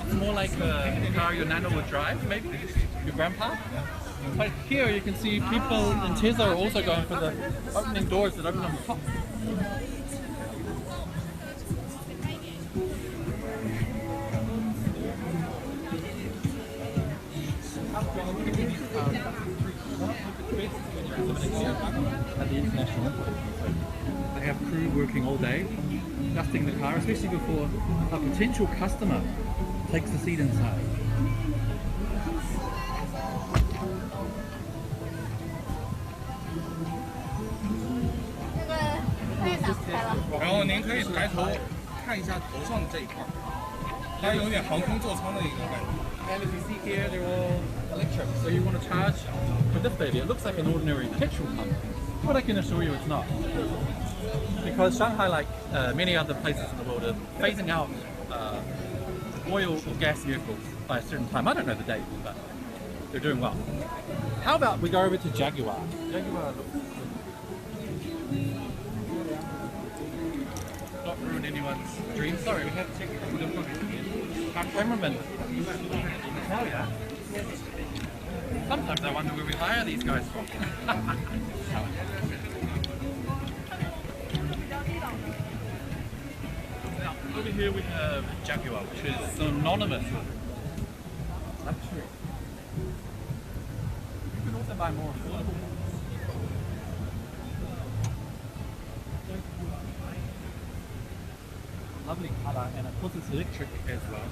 It's more like a car your nana would drive, maybe? Your grandpa? But here you can see people in Tesla are also going for the opening doors that open on the top. At the International Airport. They have crew working all day, dusting the car, especially before a potential customer takes the seat inside. 然后您可以抬头看一下头上的这一块，它有点航空座舱的一个感觉。 And as you see here, they're all electric. So you want to charge with this baby. It looks like an ordinary petrol pump, but I can assure you it's not. Because Shanghai, like many other places in the world, are phasing out oil or gas vehicles by a certain time. I don't know the date, but they're doing well. How about we go over to Jaguar? Jaguar looks not ruin anyone's dreams. Sorry, we have technical difficulties. Our cameraman. Hell yeah. Sometimes I wonder where we hire these guys from. Now, over here we have Jaguar, which is synonymous with luxury. You can also buy more affordable ones. Lovely colour, and of course it's electric as well.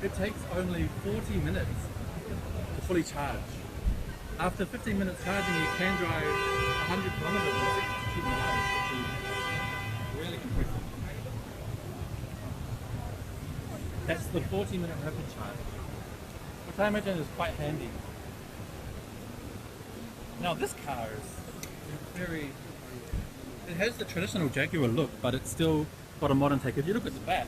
It takes only 40 minutes to fully charge. After 15 minutes charging, you can drive 100 kilometers or 62 miles, which is really impressive. That's the 40-minute rapid charge, which I imagine is quite handy. Now this car is very... It has the traditional Jaguar look, but it's still got a modern take. If you look at the back,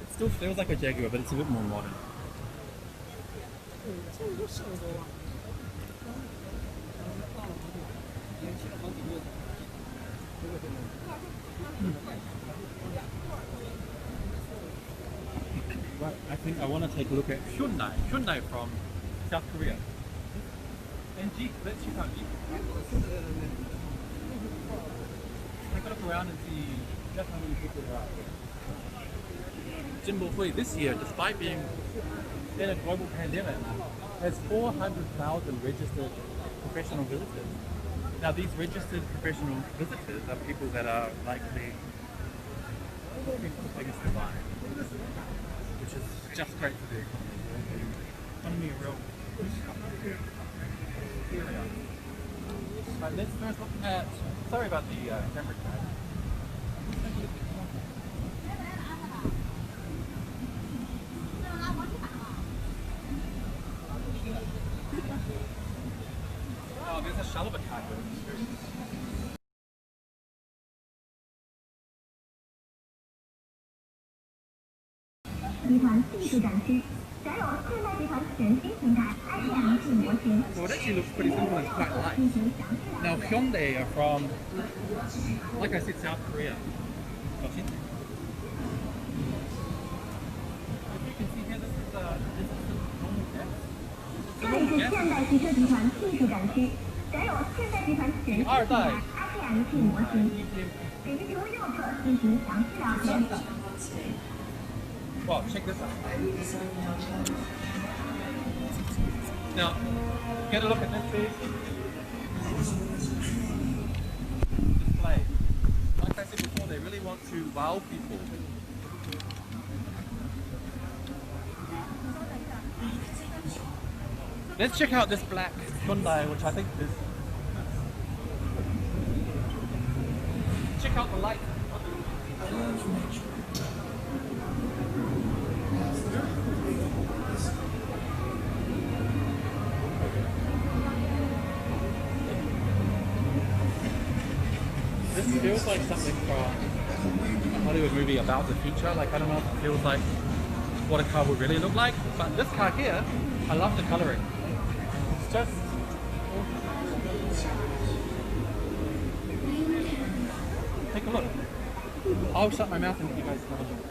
it still feels like a Jaguar, but it's a bit more modern. Right, I think I want to take a look at Hyundai. Hyundai from South Korea. And Jeep, let's check out Jeep. Take a look around and see just how many people there are. Jinbo this year, despite being in a global pandemic, has 400,000 registered professional visitors. Now these registered professional visitors are people that are likely looking for the biggest divide, which is just great for the economy. Economy real. Here we are. Right, let's first look at, sorry about the camera crash. Oh, there's a shell of a car. 集团技术展区，展有现代集团全新平台 IPM 模型。 So it actually looks pretty simple and quite light. Now Hyundai are from, like I said, South Korea. As you can see here, this is a normal gas. 这里是现代汽车集团技术展区，展有现代集团全新平台 IPM 模型。请移出右侧进行详细了解。 Well, check this out. Now, get a look at this big display. Like I said before, they really want to wow people. Let's check out this black Hyundai, which I think is... Check out the light. This feels like something from Hollywood movie about the future. Like, I don't know if it feels like what a car would really look like. But this car here, I love the coloring. It's just... Take a look. I'll shut my mouth and let you guys have a look.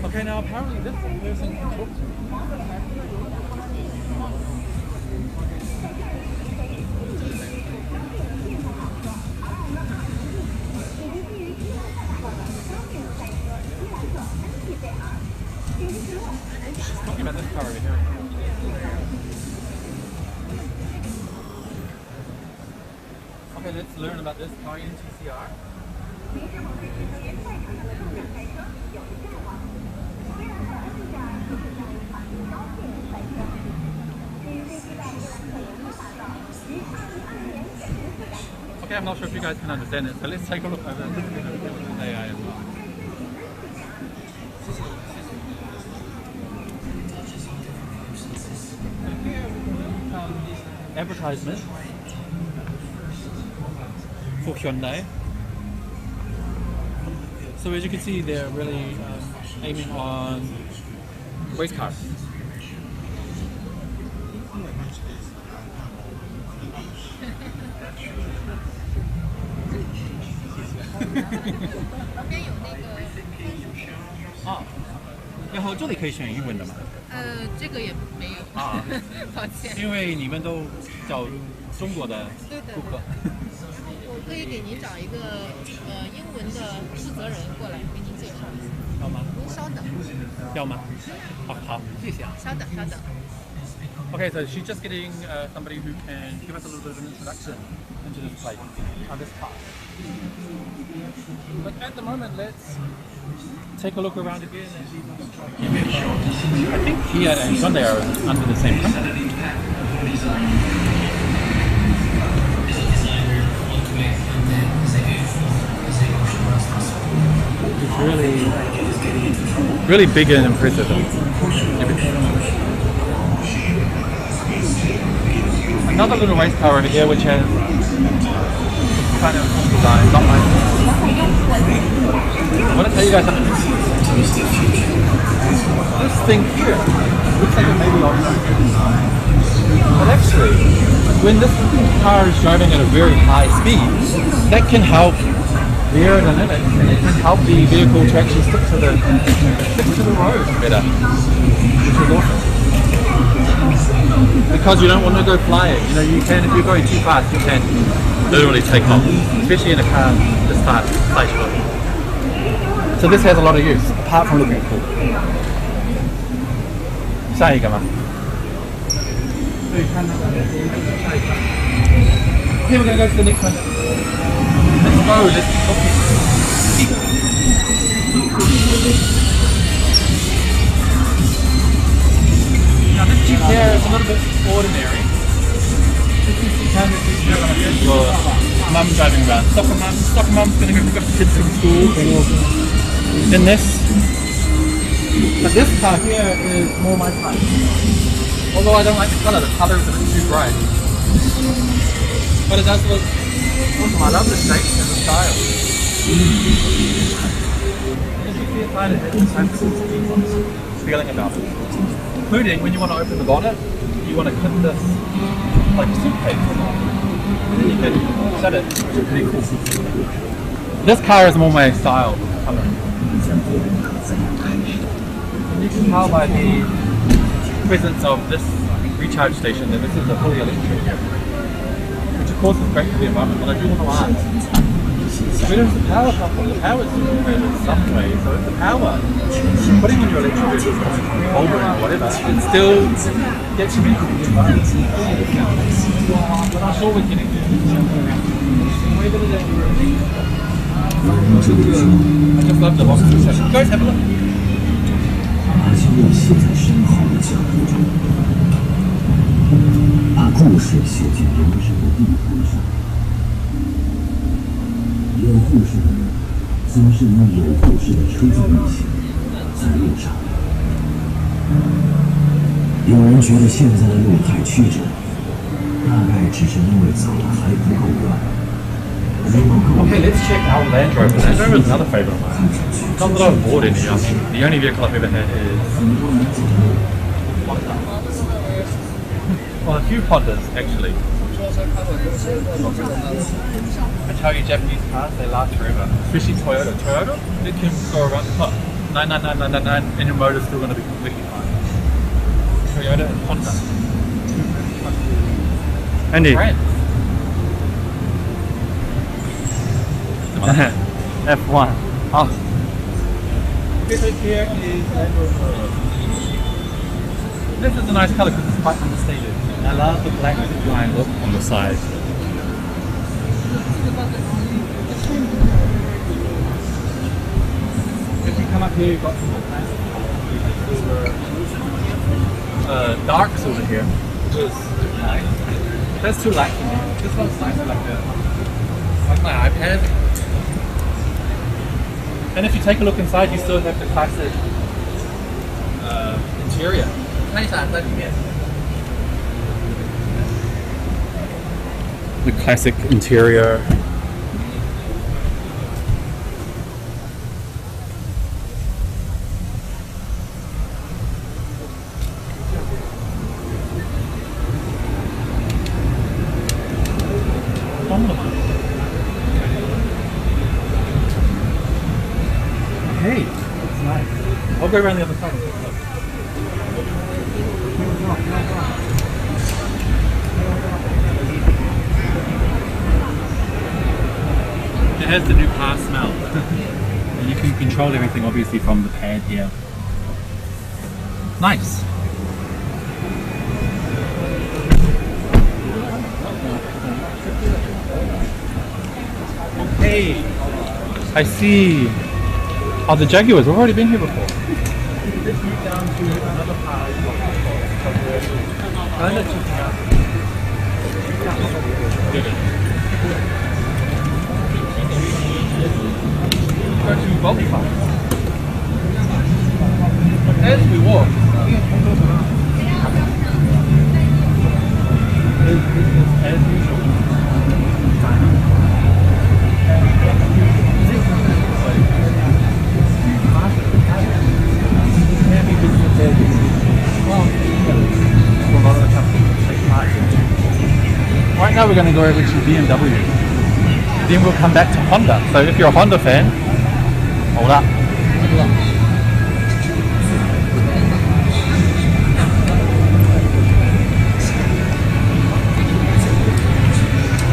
Okay, now apparently this person can talk to me. She's talking about this car over here. Okay, let's learn about this car in TCR. Okay, I'm not sure if you guys can understand it, so let's take a look over the AI as well. Advertisement for Hyundai. So as you can see, they're really aiming on race cars.啊，然后这里可以选英文的吗？这个也没有啊，抱歉。因为你们都找中国的顾客。我可以给您找一个英文的负责人过来给您介绍一下。要吗？您稍等。要吗？好，谢谢啊。稍等。Okay, so she's just getting somebody who can give us a little bit of an introduction into this place, this car. But at the moment, let's take a look around again. I think Kia and Hyundai are under the same company. It's really big and impressive. Another little race car over here which has kind of design, not mine. I want to tell you guys something. This thing here looks like it may be automatic. But actually, when this car is driving at a very high speed, that can help the aerodynamics and it can help the vehicle to actually stick to the road better, which is awesome. Because you don't want to go flying, you know, you can, if you're going too fast, you can literally take off, especially in a car this type, stage one. So this has a lot of use, apart from looking cool. Here we're going to go to the next one. Let's go, let's keep talking. Now this Jeep here is a little bit ordinary. This is the kind of Jeep you're going to get your mum driving around. Soccer mum's going to go pick up the kids from school. Then this. But this car here is more my type. Although I don't like the colour is a bit too bright. But it does look awesome. I love the shape and the style. As you see inside, it has this fancy feeling about it. Including when you want to open the bonnet, you want to clip this like a suitcase. And then you can shut it, which is pretty cool. This car is more my style colour. You can tell by the presence of this recharge station that this is a fully electric, which of course is great for the environment, but I do want to ask, where does the power come from? The power is generated in some way, so if the power, putting in your electric vehicle from Boreham or whatever, it still gets you into the environment. But I'm sure we're getting there. I just love the box. Guys, have a look. 把心用写在身后的脚步中，把故事写进人生的地图上。有故事的人，总是以有故事的车子运行在路上。有人觉得现在的路太曲折，大概只是因为走得还不够远。Okay, let's check out Land Rover. Land Rover is another favourite of mine. Not that I've bought any. I mean, the only vehicle I've ever had is Honda. Well, a few Hondas actually. I tell you, Japanese cars, they last forever. Especially Toyota. Toyota, it can go around the clock. 99999 and your motor's still going to be completely fine. Toyota and Honda. Andy. F1. Oh. This right here is Land Rover. This is a nice colour because it's quite understated. I love the black line look on the side. If you come up here, you've got some more plants. Dark silver here, which is nice. That's too light for me. This one's nice, like my iPad. And if you take a look inside, you still have the classic interior. The classic interior. Hey, that's nice. I'll go around the other side and take a look. It has the new car smell. And you can control everything obviously from the pad here. Nice. Okay. I see. Oh, the Jaguars. We've already been here before. Let's move down to another part of the go to both parts. As we walk, as usual. Right now we're going to go over to BMW. Then we'll come back to Honda. So if you're a Honda fan, hold up.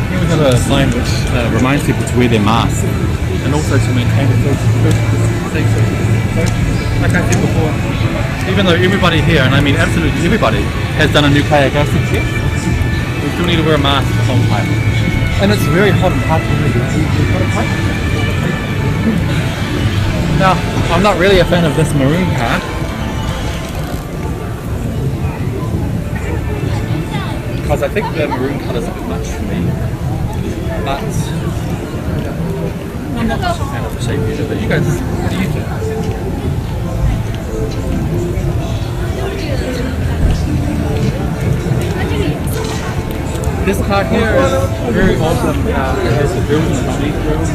Here we have a sign which reminds people to wear their mask and also to maintain the social distance. Like I said before, even though everybody here, and I mean absolutely everybody, has done a nucleic acid test, we still need to wear a mask the whole time. And it's very hot and hard to breathe. Now, I'm not really a fan of this maroon car. Because I think the maroon colour is a bit much for me. But I'm not such a fan of the shape either. But you guys, what do you think? This car here is very awesome. It has the grills and the sleek grills.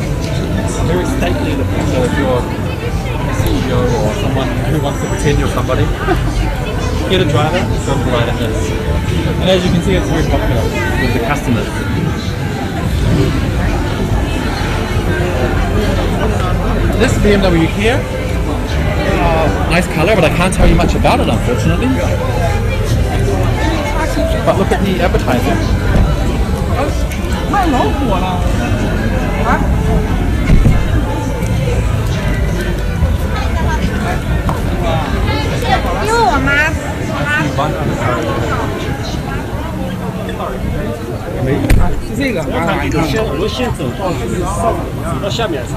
Very stately looking. So if you're a CEO or someone who wants to pretend you're somebody, get a driver, go to ride in this. And as you can see, it's very popular with the customers. This BMW here, nice colour, but I can't tell you much about it, unfortunately. But look at the advertising. 卖老火了啊！因为我妈是这个，我们先走到下面上。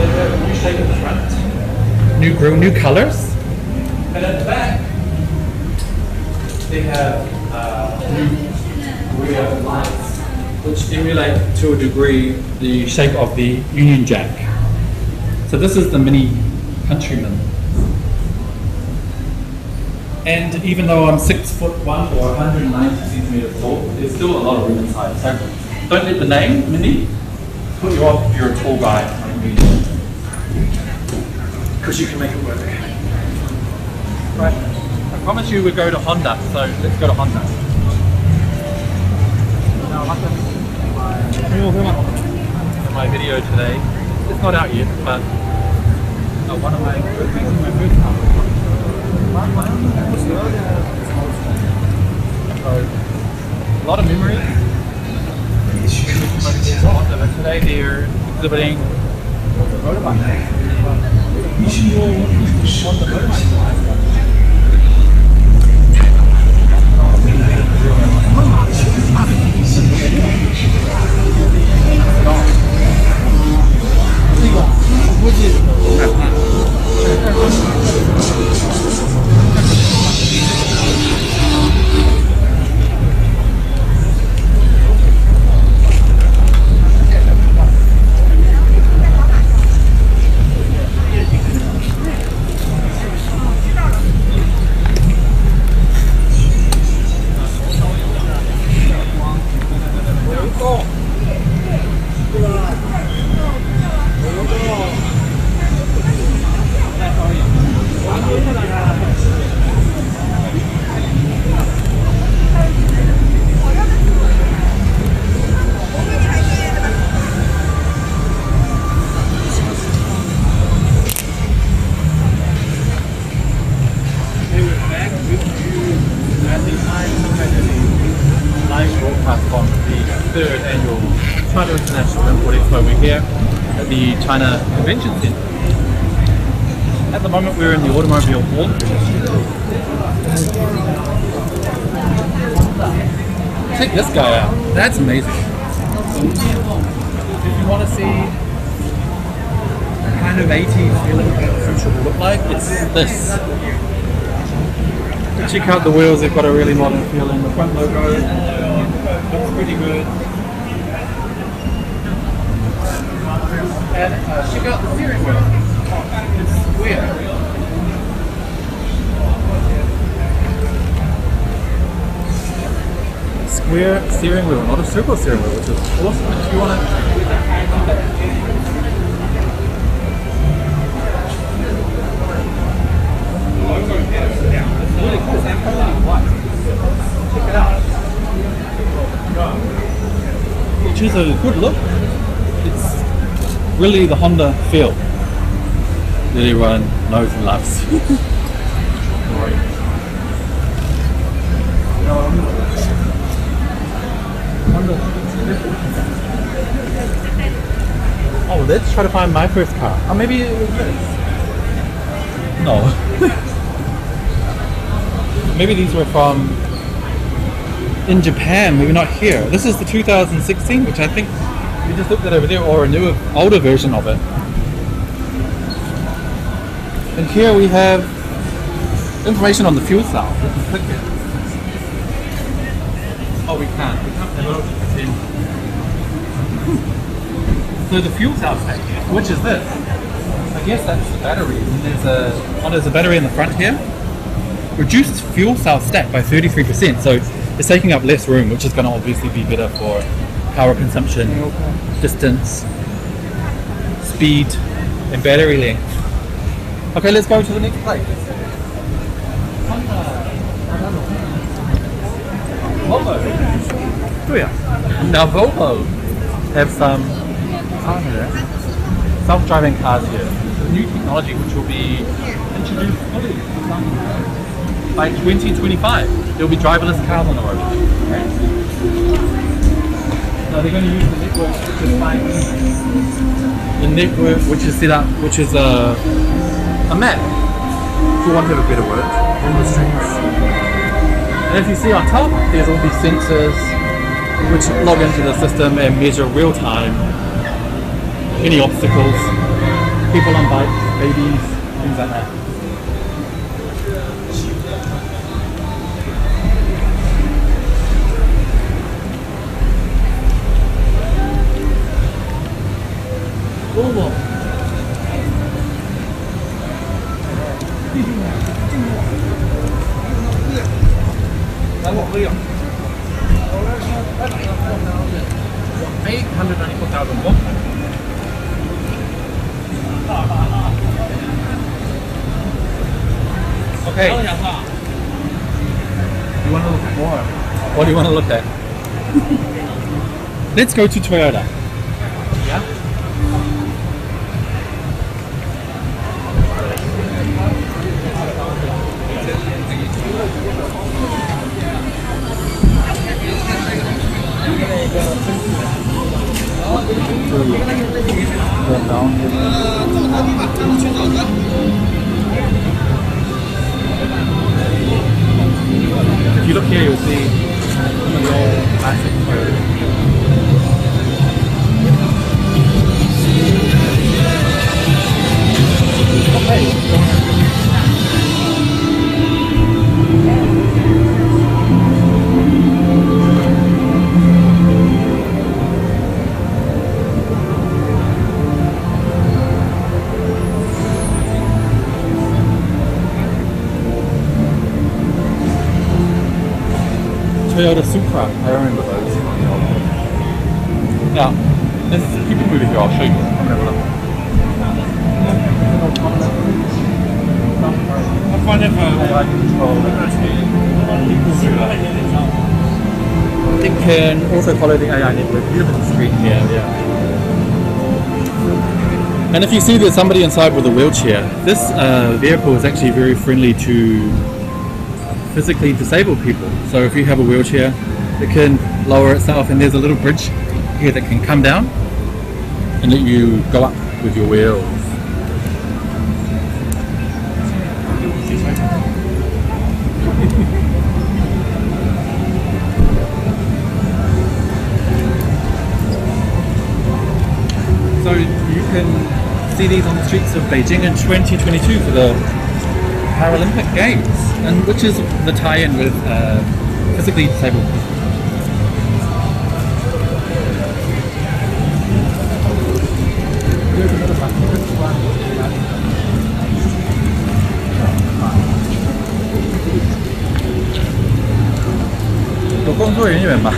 New shape in the front, new grille, new colours, and at the back they have new rear lights which emulate to a degree the shape of the Union Jack. So this is the Mini Countryman. And even though I'm 6'1" or 190 centimeters tall, there's still a lot of room inside. So don't let the name, Minnie, put you off if you're a tall guy like me. Because you can make it work. Right, I promise you we go to Honda, so let's go to Honda. Now, my video today, it's not out yet, but one of my first car. So, a lot of memories. But today they're exhibiting motorbikes. From the 3rd annual China International Import Expo. We're here at the China Convention Center. At the moment we're in the automobile hall. Check this guy out. That's amazing. If you want to see kind of 80s feeling what the future will look like, it's this. Check out the wheels, they've got a really modern feeling. The front logo looks pretty good. And check out the steering wheel. It's square. Square steering wheel, not a circle steering wheel, which is awesome. If you want to really cool. Check it out. Which is a good look. It's really the Honda feel that everyone knows and loves. Oh, let's try to find my first car. Oh, maybe it was this. No. Maybe these were from in Japan, maybe not here. This is the 2016, which I think we just looked at over there, or a newer, older version of it. And here we have information on the fuel cell. We can click it. Oh, we can't. We can't have it. So the fuel cell stack, which is this? I guess that's the battery. And there's a battery in the front here. Reduced fuel cell stack by 33%, so it's taking up less room, which is going to obviously be better for power consumption, distance, speed, and battery length. Okay, let's go to the next place. Volvo. Oh yeah. Now Volvo have some self-driving cars here. New technology which will be introduced fully by 2025. There will be driverless cars on the road. Now they're going to use the network to find the network which is set up, which is a map, for want of a better word, on the streets. And if you see on top, there's all these sensors which log into the system and measure real time any obstacles, people on bikes, babies, things like that. 894,000 Okay. You want to look at more? What do you want to look at? Let's go to Toyota. Yeah? If you look here, you'll see some of the old classic Toyotas. Toyota Supra, I remember those. Now, there's people moving here, I'll show you. I find it AI control. It can also follow the AI network. Beautiful screen here, yeah. And if you see there's somebody inside with a wheelchair, this vehicle is actually very friendly to physically disabled people. So if you have a wheelchair, it can lower itself, and there's a little bridge here that can come down and let you go up with your wheels. So you can see these on the streets of Beijing in 2022 for the Paralympic Games, and which is the tie-in with physically disabled people.有工作人员吧。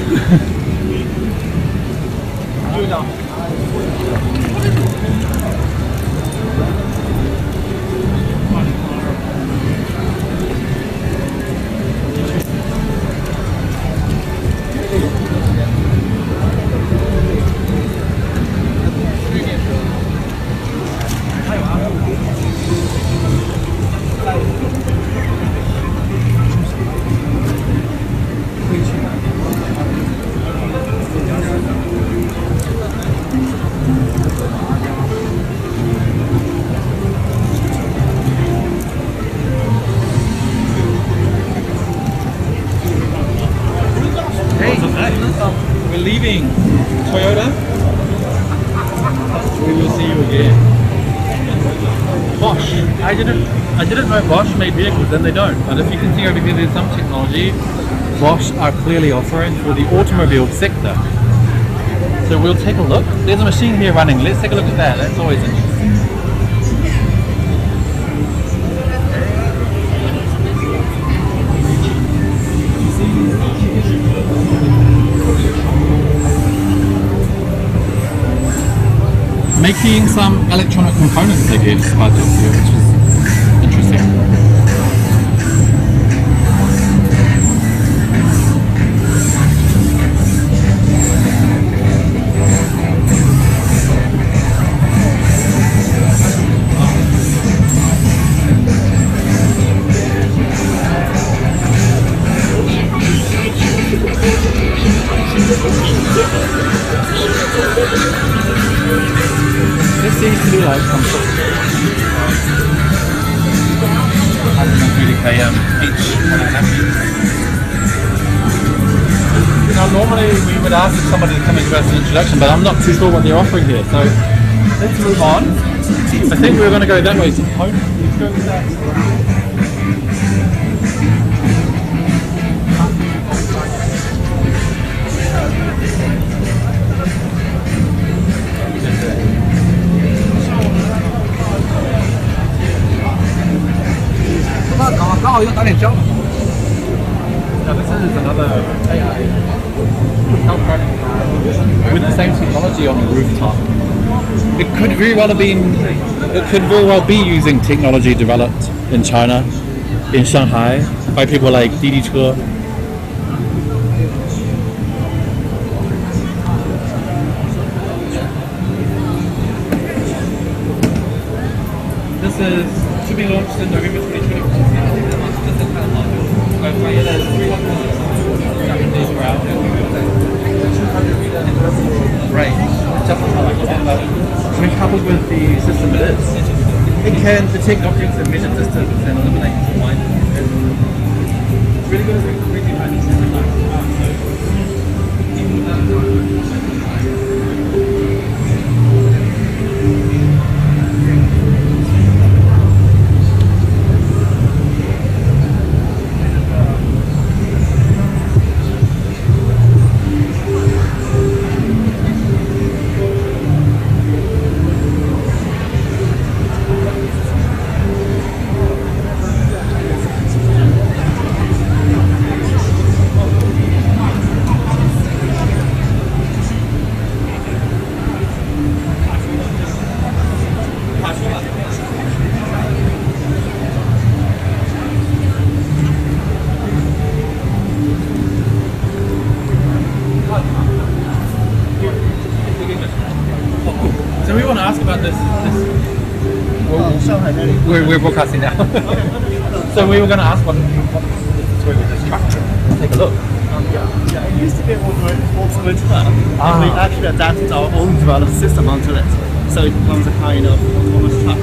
We're leaving Toyota. We will see you again. Bosch. I didn't know Bosch made vehicles, and they don't. But if you can see over here, there's some technology Bosch are clearly offering for the automobile sector. So we'll take a look. There's a machine here running. Let's take a look at that. That's always interesting. Making some electronic components, I guess, by this here, which is interesting. This seems to be like some sort of 130 km each. Now normally we would ask if somebody to come and give us an introduction, but I'm not too sure what they're offering here, so let's move on. I think we're going to go that way to home. Let's go with that. So this is another AI self-driving car with the same technology on the rooftop. It could very well be using technology developed in China, in Shanghai, by people like cneter. This is to be launched in November 2024. Right. When coupled with the system it is, it can detect objects at measured distance and eliminate blind. It's really good at recognizing something like So we want to ask about this. Shanghai CIIE. We're broadcasting now. So we were going to ask what this story with this truck. Take a look. Yeah, it used to be an automated truck. Ah. We actually adapted our own developed system onto it. So it becomes a kind of autonomous truck.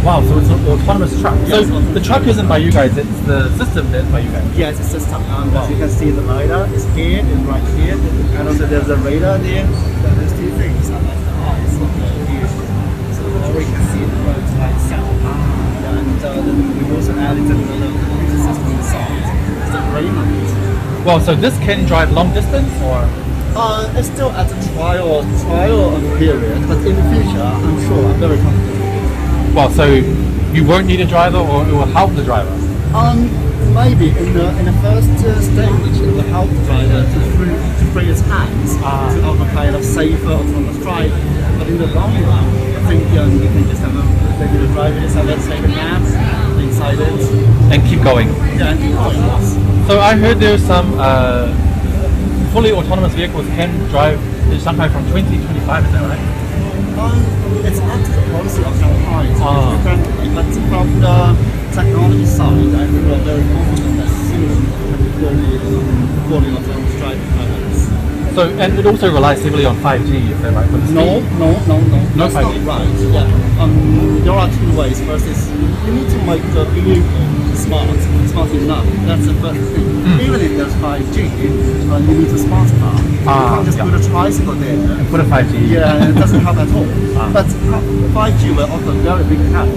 Wow, so it's an autonomous truck. So Yes. the truck isn't by you guys, it's the system that's by you guys. Yeah, it's a system. As you can see, the LiDAR is here, it's right here, and also there's a radar there. There's two things. That's the eyes of the view. So now we can see the roads like south. And then we also added another computer system inside. It's a Boreham. Well, so this can drive long distance or? It's still at the trial period, but in the future, I'm sure, I'm very confident. Well, so you won't need a driver or it will help the driver? Maybe in the first stage, it will help the driver to free his hands to have a kind of safer autonomous drive. But in the long run, I think you can just have maybe the driver just have a take a nap inside it. And keep going? Yeah, and keep going, yes. So I heard there's some fully autonomous vehicles can drive in Shanghai from 2025, is that right? It's up to the policy of Shanghai. So Ah. but from the technology side, I think we're very confident that soon we will be fully autonomous driving pilots. So, and it also relies heavily on 5G, is that right? For the No, speed? no. No That's 5G. not right. Yeah. There are two ways. First is you need to make the vehicle smart enough. That's the first thing. Even if there's 5G, you need a smart car. You can't just put a tricycle there. Put a 5G. Yeah, it doesn't help at all. But 5G will offer very big help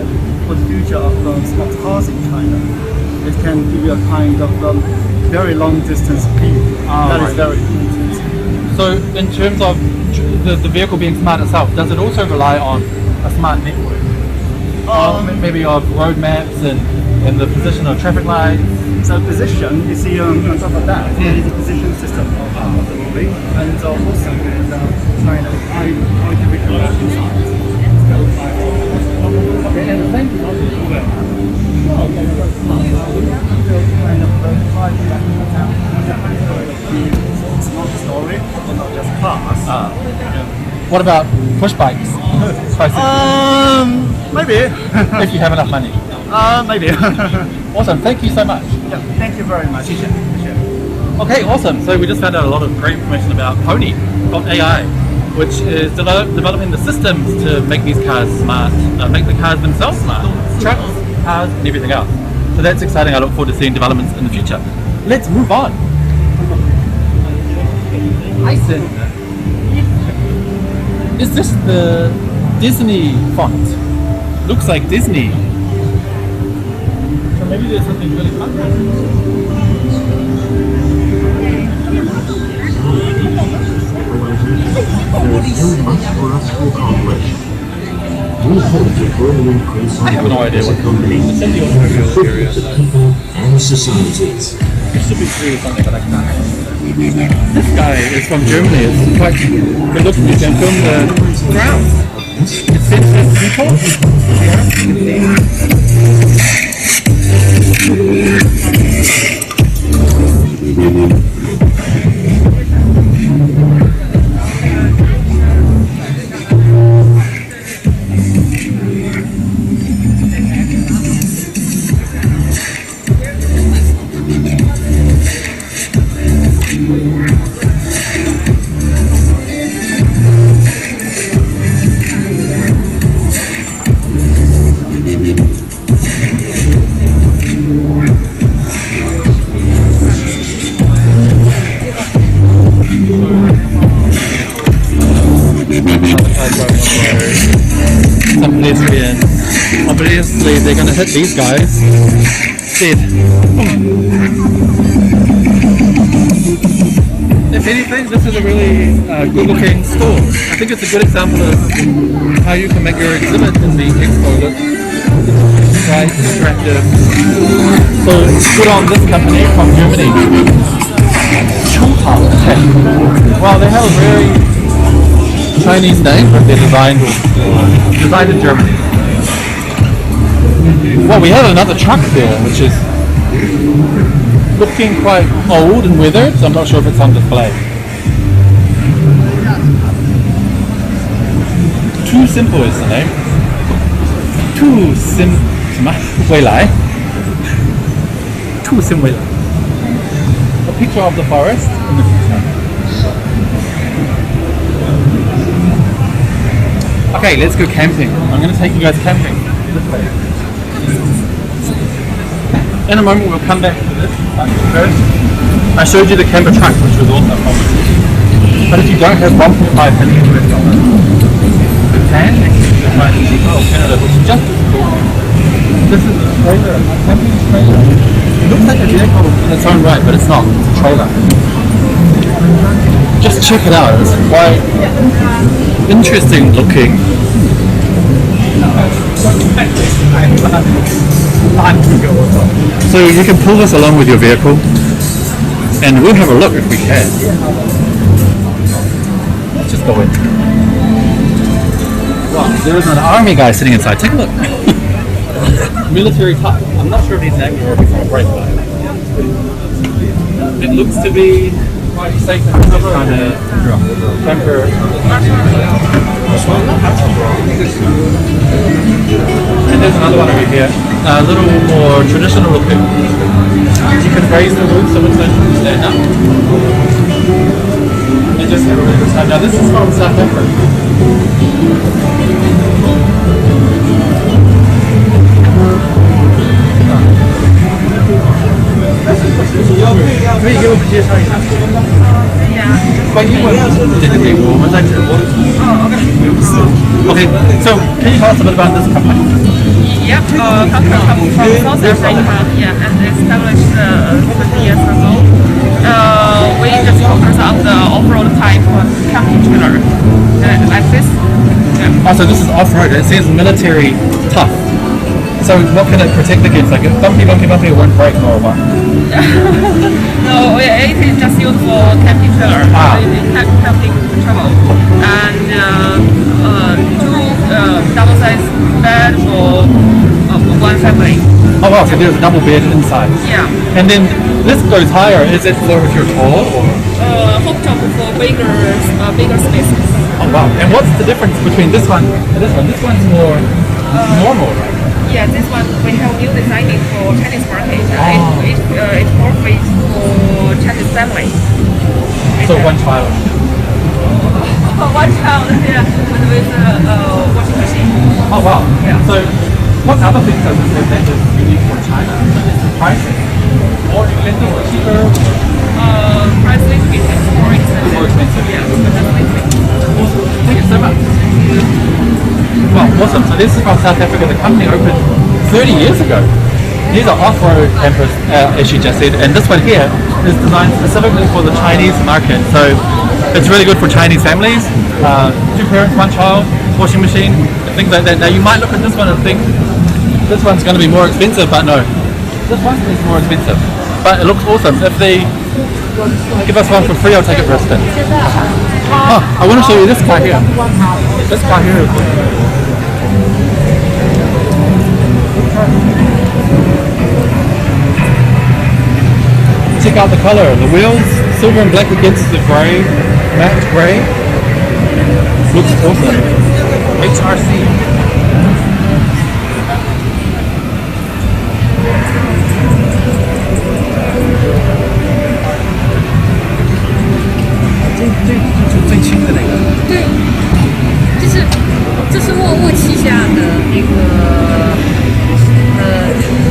for the future of smart cars in China. It can give you a kind of very long distance speed. That is very important. So in terms of the vehicle being smart itself, does it also rely on a smart network? Maybe of road maps and the position of traffic lights? So position, you see on top of that, there is a position system of the movie, and also there's kind of high configuration side. Okay, and the same thing on the kind of it's not story, but not just cars. What about push bikes? Maybe. If you have enough money. Maybe. Awesome, thank you so much. Yeah, thank you very much. Okay, awesome. So we just found out a lot of great information about Pony, about AI, which is developing the systems to make these cars smart, make the cars themselves smart, trucks, cars, and everything else. So that's exciting. I look forward to seeing developments in the future. Let's move on. Hyson, is this the Disney font? Looks like Disney. So maybe there's something really fun. There is still much for us to accomplish. We hope to further increase our I have no idea what company, the city or the people and society. It should be 3 or something, but I can't. This guy is from Germany. It's quite good looking. You can film the ground. It says people. Some pedestrians. Obviously, they're going to hit these guys. Dead. If anything, this is a really good-looking store. I think it's a good example of how you can make your exhibit in the expo look quite attractive. So, good on this company from Germany. Wow, they have a very Chinese name, but they're designed in Germany. Well, we have another truck there, which is looking quite old and weathered, so I'm not sure if it's on display. Too Simple is the name. Too Sim... 什么？未来 Too Sim 未来 A picture of the forest in the future. Okay, let's go camping. I'm going to take you guys camping this way. In a moment we'll come back to this. First, I showed you the camper truck, which was also popular. But if you don't have 1.5 million US dollars, you can actually find a cheaper alternative, which is just as cool. This is a trailer, a camping trailer. It looks like a vehicle in its own right, but it's not. It's a trailer. Just check it out. It's quite interesting looking. So you can pull this along with your vehicle, and we'll have a look if we can. Let's just go in. Wow, there is an army guy sitting inside. Take a look. Military type. I'm not sure if he's angry or if he's on break, but it looks to be quite safe and kind of camper. And there's another one over here, a little more traditional looking. You can raise the roof so it's going to stand up. And just have a really good time. Now this is from South Africa. Okay, so can you tell us a bit about this company? Yep, company comes from South Africa, and established 50 years ago. We just focus on the off-road type camping trailer, like this. Yeah. Oh, so this is off-road. It says military tough. So what can it protect against? Like bumpy, it won't break or what? No, it is just used for camping trailer. Camping travel. And two double-sized bed for one family. Oh wow, so there's a double bed inside. Yeah. And then this goes higher. Is it for if you're tall or? Hooktop for bigger spaces. Oh wow. And what's the difference between this one and this one? This one's more normal, right? Yeah, this one we have new designing for Chinese market. It's perfect for Chinese family. So one child. One child, yeah, and with washing machine. Oh wow. Yeah. So what other things does this have that is unique for China? Is the pricing more expensive or cheaper? Price little bit more expensive. More expensive. Yeah, but that's Awesome. Thank you so much. Well, awesome. So this is from South Africa. The company opened 30 years ago. These are off-road campers, as she just said, and this one here is designed specifically for the Chinese market. So it's really good for Chinese families, 2 parents, 1 child, washing machine, things like that. Now you might look at this one and think this one's going to be more expensive, but no, this one is more expensive. But it looks awesome. If they give us one for free, I'll take it for a spin. Oh, I want to show you this car here. This car here is cool. Check out the color. The wheels, silver and black against the grey, matte grey. Looks awesome. HRC.对，这是沃尔沃旗下的那个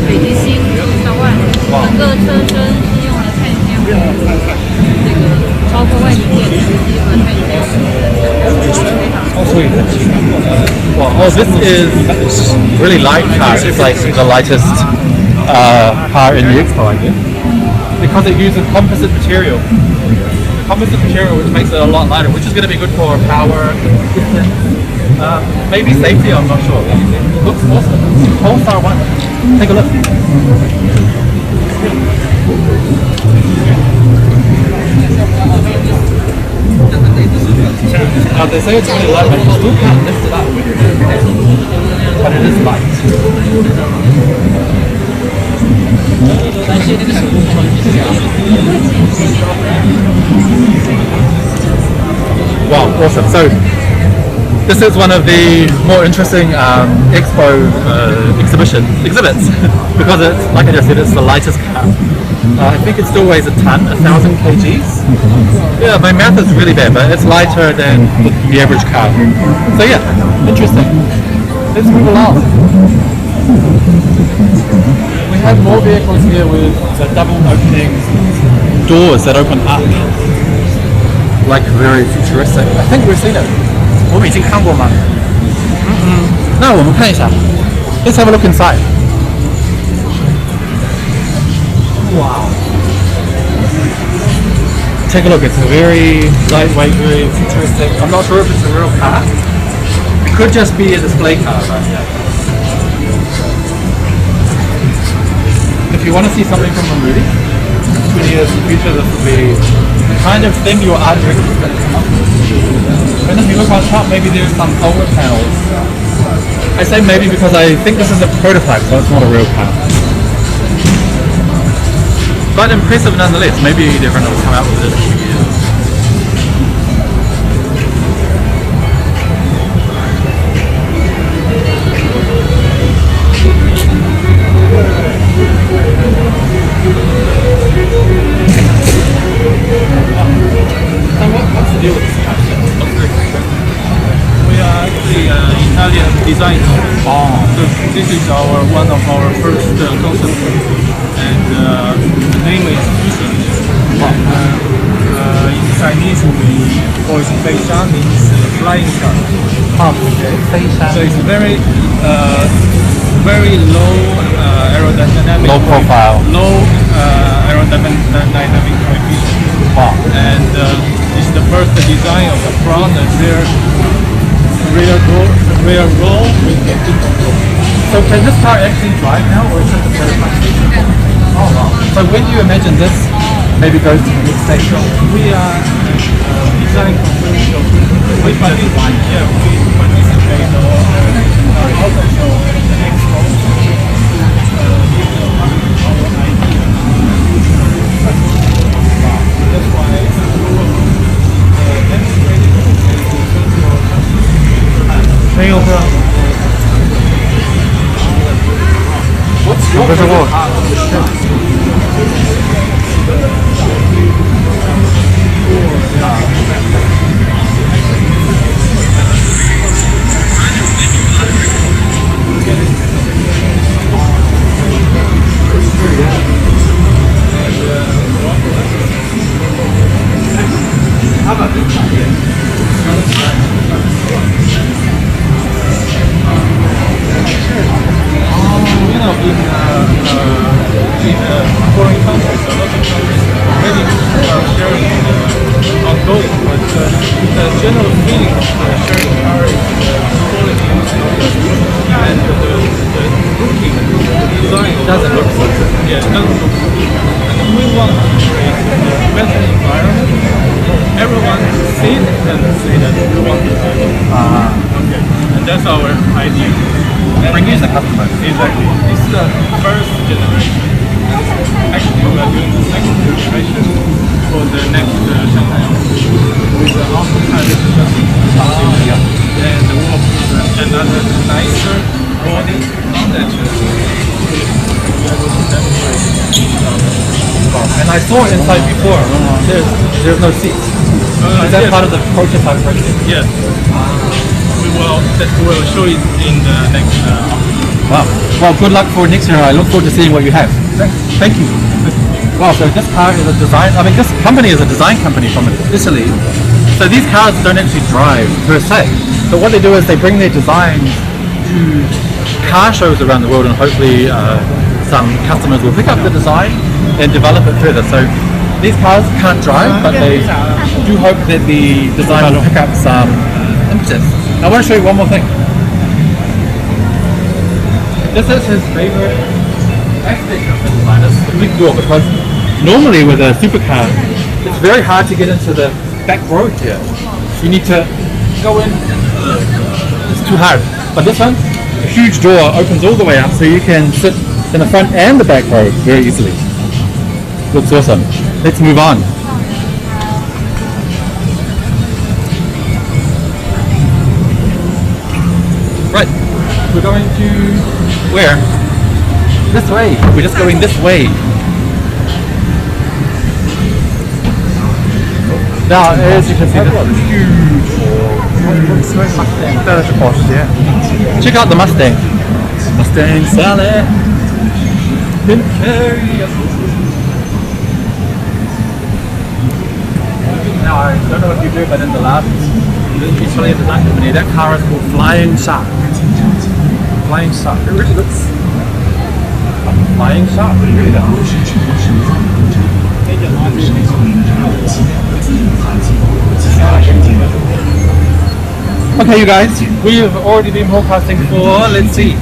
北极星3万，整个车身是用了碳纤维，这个包括外形电池机和碳纤维，非常好。Well, oh, this is really light car. It's like the lightest car in the expo, I guess, because it uses composite material. Composite material, which makes it a lot lighter, which is going to be good for power, distance, maybe safety. I'm not sure. It looks awesome. Polestar 1. Take a look. Now they say it's only light, but you still can't lift it up with your hand. But it is light. Wow, awesome. So this is one of the more interesting expo exhibits because it's, like I just said, it's the lightest car. I think it still weighs a ton, 1,000 kgs. Yeah, my math is really bad, but it's lighter than the average car. So yeah, interesting. Let's move along. We have more vehicles here with the double opening doors that open up, like very futuristic. I think we've seen it. 我们已经看过吗？那我们看一下。Let's have a look inside. Wow. Take a look. It's a very lightweight, very futuristic. I'm not sure if it's a real car. It could just be a display car, but yeah. If you want to see something from a movie, 20 years in the future, this will be the kind of thing your art director is going to come up with. And if you look on top, maybe there's some solar panels. I say maybe because I think this is a prototype, so it's not a real car. But impressive nonetheless. Maybe they're going to come out with it in a few years. What's the deal with this car? We are the Italian designer. Oh. So this is one of our first concept, and the name is Fusion. In Chinese, we call it Fei Sha, means flying star. So it's very low aerodynamic, Low profile. low aerodynamic coefficient. Wow. And this is the first design of the front and rear roll with the control. So can this car actually drive now, or is it a prototype? Oh wow. So when do you imagine this maybe goes to the next stage? We are design control. We participate also show the expo. That's why demonstrating What's your favorite car on the show? How about this car here? In foreign countries, a lot of countries already are sharing ongoing, but the general feeling of sharing car is quality and the looking, the design Doesn't look so good. Yeah, it doesn't look good. we want a better environment. Everyone see it and say that we want to do it. Okay. And that's our idea. Bringing the customers. Exactly. This is the first generation. Actually, we are doing the second generation for the next Shanghai with the autopilot system. And the wolf is another nicer body that And I saw inside before. There's no seats. Is that part of the prototype process? yes. We will show it in the next Wow. Well, good luck for next year. I look forward to seeing what you have. Thank you. Wow, so this car is a design, this company is a design company from Italy. So these cars don't actually drive per se. So what they do is they bring their designs to car shows around the world, and hopefully some customers will pick up the design and develop it further. So these cars can't drive, but they do hope that the design will pick up some impetus. I want to show you one more thing. This is his favorite aspect of the design, is the big door, because normally with a supercar, it's very hard to get into the back row here. You need to go in, it's too hard. But this one, a huge door opens all the way up, so you can sit in the front and the back row very easily. Looks awesome. Let's move on. Right, we're going to where? This way. We're just going this way. Now, as you can see, this is huge. Check out the Mustang. Mustang Sally. Now, I don't know if you do, but in the last Italian design company, that car is called Flying Shark. Flying Shark. It really looks like a flying shark. It really does. Okay, you guys, we've already been broadcasting for, let's see,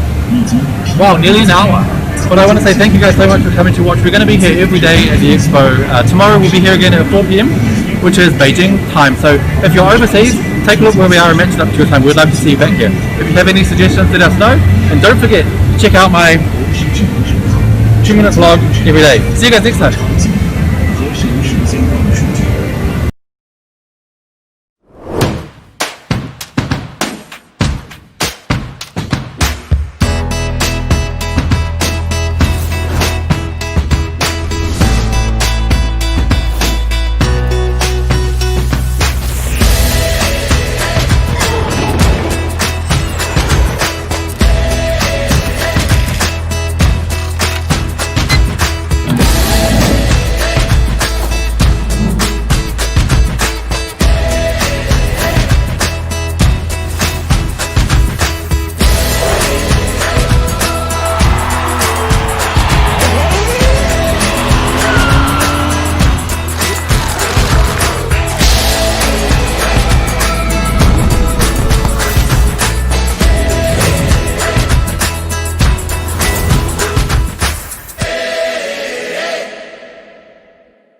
wow, nearly an hour. But I want to say thank you guys so much for coming to watch. We're going to be here every day at the expo. Tomorrow we'll be here again at 4 p.m, which is Beijing time. So if you're overseas, take a look where we are and match it up to your time. We'd love to see you back here. If you have any suggestions, let us know. And don't forget, check out my 2-minute vlog every day. See you guys next time.